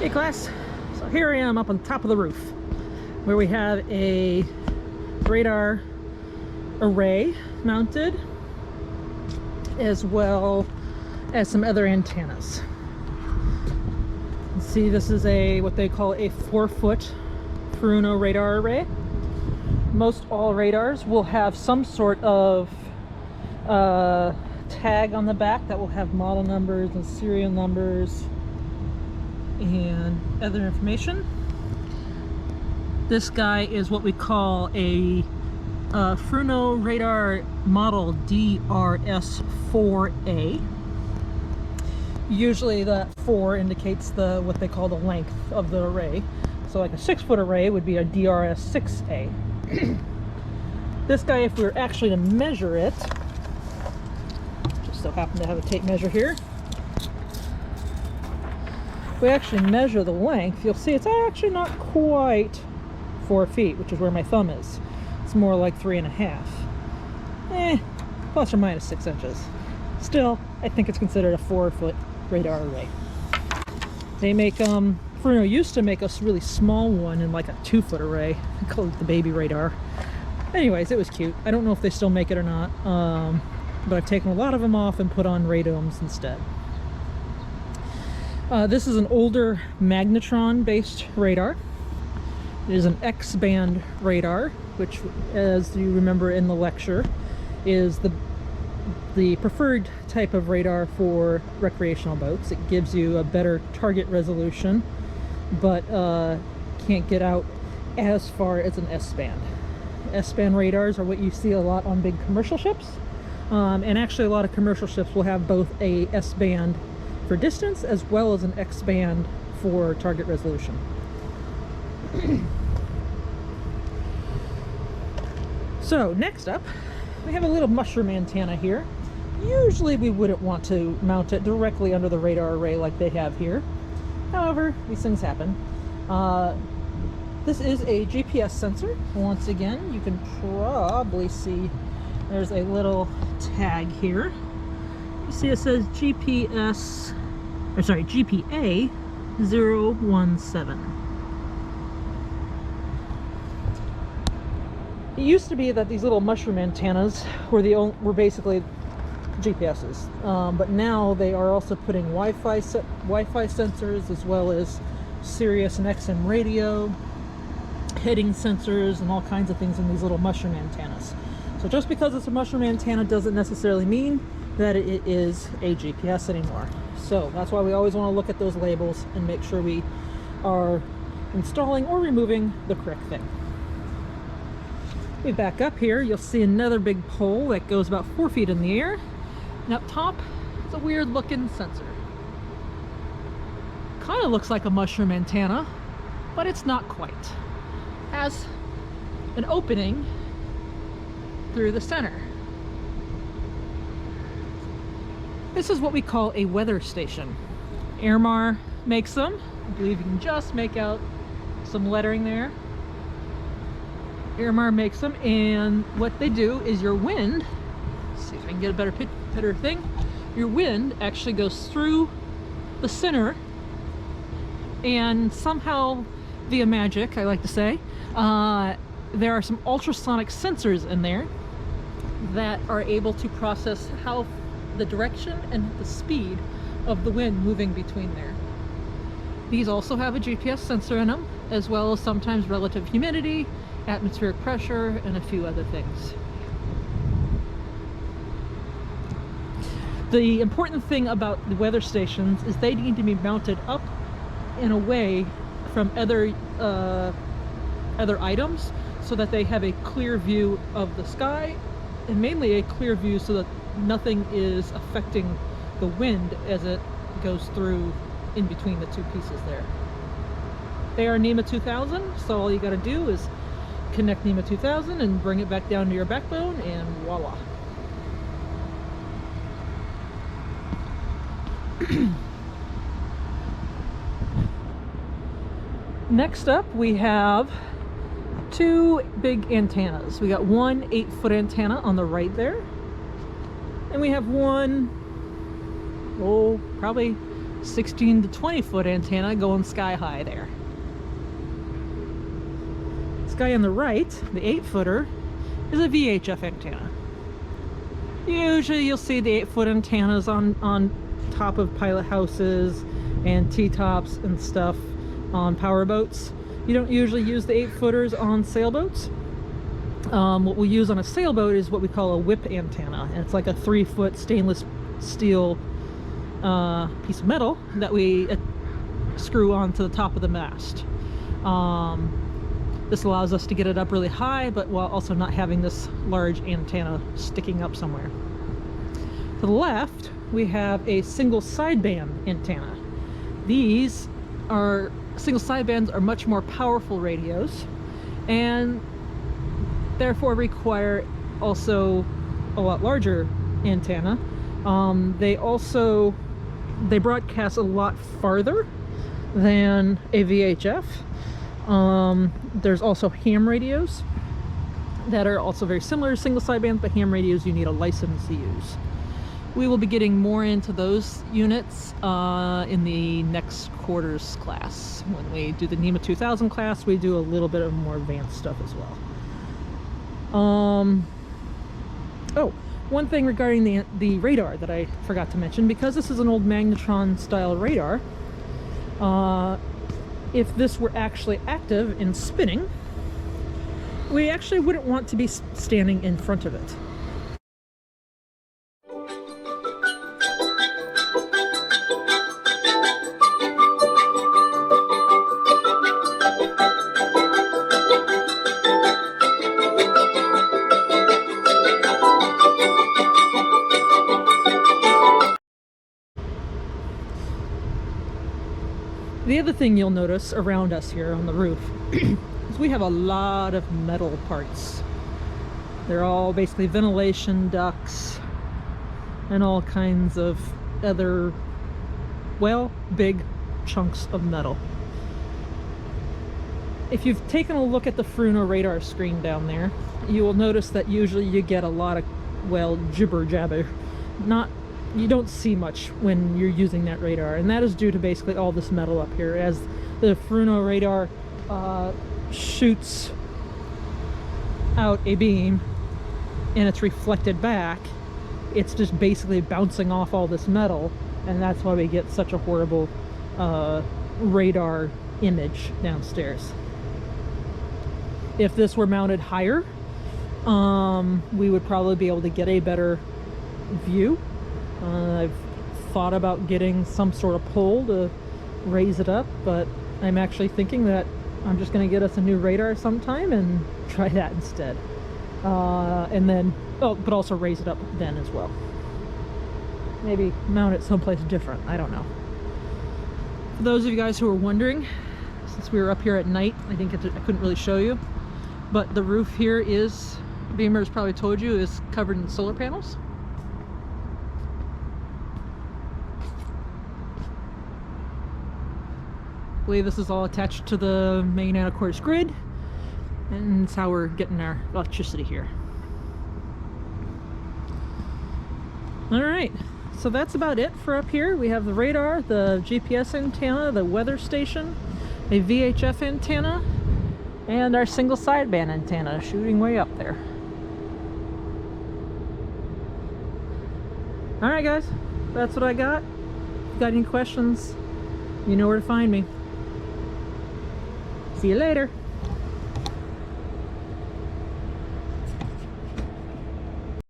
Hey class, so here I am up on top of the roof where we have a radar array mounted as well as some other antennas. You see, this is a what they call a 4-foot Furuno radar array. Most all radars will have some sort of tag on the back that will have model numbers and serial numbers and other information. This guy is what we call a Furuno radar model DRS4A. Usually that 4 indicates what they call the length of the array. So like a 6-foot array would be a DRS6A. This guy, if we were actually to measure it, just so happen to have a tape measure here. If we actually measure the length, you'll see it's actually not quite 4 feet, which is where my thumb is. It's more like 3.5. Plus or minus 6 inches. Still, I think it's considered a 4-foot radar array. They make, Furuno used to make a really small one in like a 2-foot array. They called it the baby radar. Anyways, it was cute. I don't know if they still make it or not, but I've taken a lot of them off and put on radomes instead. This is an older magnetron-based radar. It is an X-band radar, which, as you remember in the lecture, is the preferred type of radar for recreational boats. It gives you a better target resolution, but can't get out as far as an S-band. S-band radars are what you see a lot on big commercial ships, and actually a lot of commercial ships will have both a S-band for distance as well as an X-band for target resolution. So next up, we have a little mushroom antenna here. Usually we wouldn't want to mount it directly under the radar array like they have here. However, these things happen. This is a GPS sensor. Once again, you can probably see there's a little tag here. You see it says GPA 017. It used to be that these little mushroom antennas were basically GPSs, but now they are also putting Wi-Fi sensors as well as Sirius and XM radio, heading sensors, and all kinds of things in these little mushroom antennas. So just because it's a mushroom antenna doesn't necessarily mean that it is a GPS anymore. So that's why we always want to look at those labels and make sure we are installing or removing the correct thing. We back up here, you'll see another big pole that goes about 4 feet in the air. And up top, it's a weird looking sensor. Kind of looks like a mushroom antenna, but it's not quite. Has an opening through the center. This is what we call a weather station. Airmar makes them. I believe you can just make out some lettering there. Airmar makes them, and what they do is your wind, let's see if I can get a better thing, your wind actually goes through the center, and somehow via magic, I like to say, there are some ultrasonic sensors in there that are able to process how the direction and the speed of the wind moving between there. These also have a GPS sensor in them, as well as sometimes relative humidity, atmospheric pressure, and a few other things. The important thing about the weather stations is they need to be mounted up and away from other items so that they have a clear view of the sky, and mainly a clear view so that nothing is affecting the wind as it goes through in between the two pieces there. They are NEMA 2000, so all you got to do is connect NEMA 2000 and bring it back down to your backbone, and voila. Next up, we have two big antennas. We got one 8-foot antenna on the right there, and we have one, probably 16 to 20 foot antenna going sky high there. This guy on the right, the 8-footer, is a VHF antenna. Usually you'll see the 8-foot antennas on top of pilot houses and T-tops and stuff on powerboats. You don't usually use the 8-footers on sailboats. What we use on a sailboat is what we call a whip antenna, and it's like a 3-foot stainless steel piece of metal that we screw onto the top of the mast. This allows us to get it up really high, but while also not having this large antenna sticking up somewhere. To the left, we have a single sideband antenna. These are single sidebands are much more powerful radios, and therefore require also a lot larger antenna. They broadcast a lot farther than a VHF. There's also ham radios that are also very similar to single sidebands, but ham radios you need a license to use. We will be getting more into those units in the next quarters class. When we do the NEMA 2000 class, we do a little bit of more advanced stuff as well. Oh, one thing regarding the radar that I forgot to mention, because this is an old magnetron style radar, if this were actually active and spinning, we actually wouldn't want to be standing in front of it. The other thing you'll notice around us here on the roof is we have a lot of metal parts. They're all basically ventilation ducts and all kinds of other, well, big chunks of metal. If you've taken a look at the Fruno radar screen down there, you will notice that usually you get a lot of, well, jibber jabber. You don't see much when you're using that radar, and that is due to basically all this metal up here. As the Fruno radar shoots out a beam and it's reflected back, it's just basically bouncing off all this metal, and that's why we get such a horrible radar image downstairs. If this were mounted higher, we would probably be able to get a better view. I've thought about getting some sort of pole to raise it up, but I'm actually thinking that I'm just going to get us a new radar sometime and try that instead. And then, but also raise it up then as well. Maybe mount it someplace different. I don't know. For those of you guys who are wondering, since we were up here at night, I couldn't really show you, but the roof here is, Beamer's probably told you, is covered in solar panels. I believe this is all attached to the main nanocourse grid, and it's how we're getting our electricity here. Alright, so that's about it for up here. We have the radar, the GPS antenna, the weather station, a VHF antenna, and our single sideband antenna shooting way up there. Alright guys, that's what I got. If you got any questions, you know where to find me. See you later.